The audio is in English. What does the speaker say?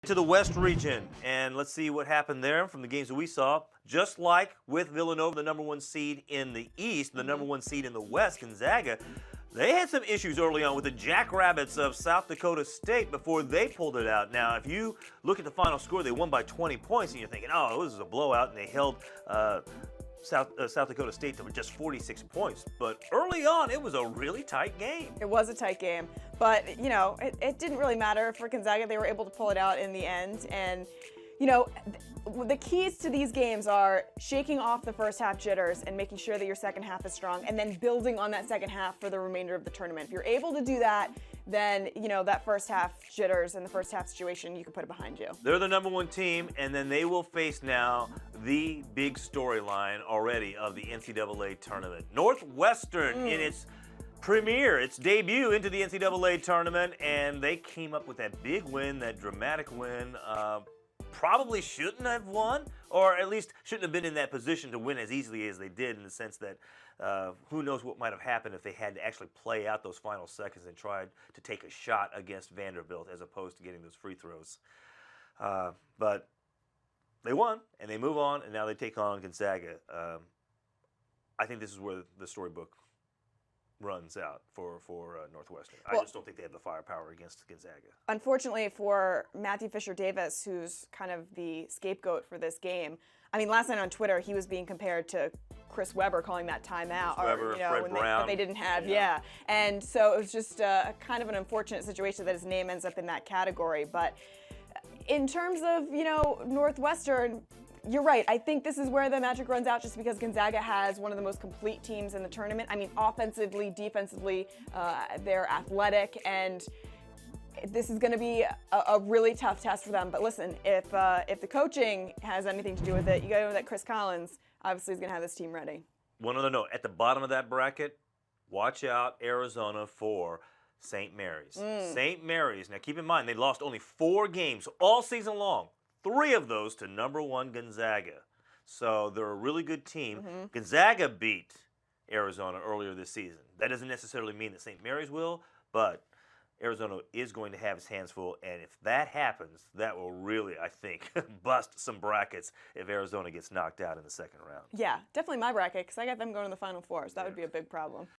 to the West region, and let's see what happened there from the games that we saw. Just like with Villanova, the #1 seed in the East, the #1 seed in the West, Gonzaga, they had some issues early on with the Jackrabbits of South Dakota State before they pulled it out. Now, if you look at the final score, they won by 20 points, and you're thinking, oh, this is a blowout, and they held South Dakota State to just 46 points. But early on, it was a really tight game. It was a tight game, but, you know, it didn't really matter for Gonzaga. They were able to pull it out in the end, and, you know, the keys to these games are shaking off the first half jitters and making sure that your second half is strong, and then building on that second half for the remainder of the tournament. If you're able to do that, then, you know, that first half jitters and the first half situation, you can put it behind you. They're the #1 team, and then they will face now the big storyline already of the NCAA tournament. Northwestern in its premiere, its debut into the NCAA tournament, and they came up with that big win, that dramatic win. Probably shouldn't have won, or at least shouldn't have been in that position to win as easily as they did, in the sense that who knows what might have happened if they had to actually play out those final seconds and tried to take a shot against Vanderbilt as opposed to getting those free throws. But they won, and they move on, and now they take on Gonzaga. I think this is where the storybook runs out for Northwestern. I just don't think they have the firepower against Gonzaga. Unfortunately for Matthew Fisher-Davis, who's kind of the scapegoat for this game, I mean, last night on Twitter, he was being compared to Chris Webber, calling that timeout, Chris Webber, you know, Fred when Brown. they didn't have, yeah. And so it was just kind of an unfortunate situation that his name ends up in that category. But in terms of, you know, Northwestern, you're right. I think this is where the magic runs out, just because Gonzaga has one of the most complete teams in the tournament. I mean, offensively, defensively, they're athletic, and this is going to be a really tough test for them. But listen, if the coaching has anything to do with it, you got to know that Chris Collins obviously is going to have this team ready. One other note, at the bottom of that bracket, watch out, Arizona, for St. Mary's. St. Mary's, now keep in mind, they lost only 4 games all season long. 3 of those to #1 Gonzaga. So they're a really good team. Gonzaga beat Arizona earlier this season. That doesn't necessarily mean that St. Mary's will, but Arizona is going to have his hands full, and if that happens, that will really, I think, bust some brackets if Arizona gets knocked out in the second round. Yeah, definitely my bracket, because I got them going to the Final Four, so that would be a big problem.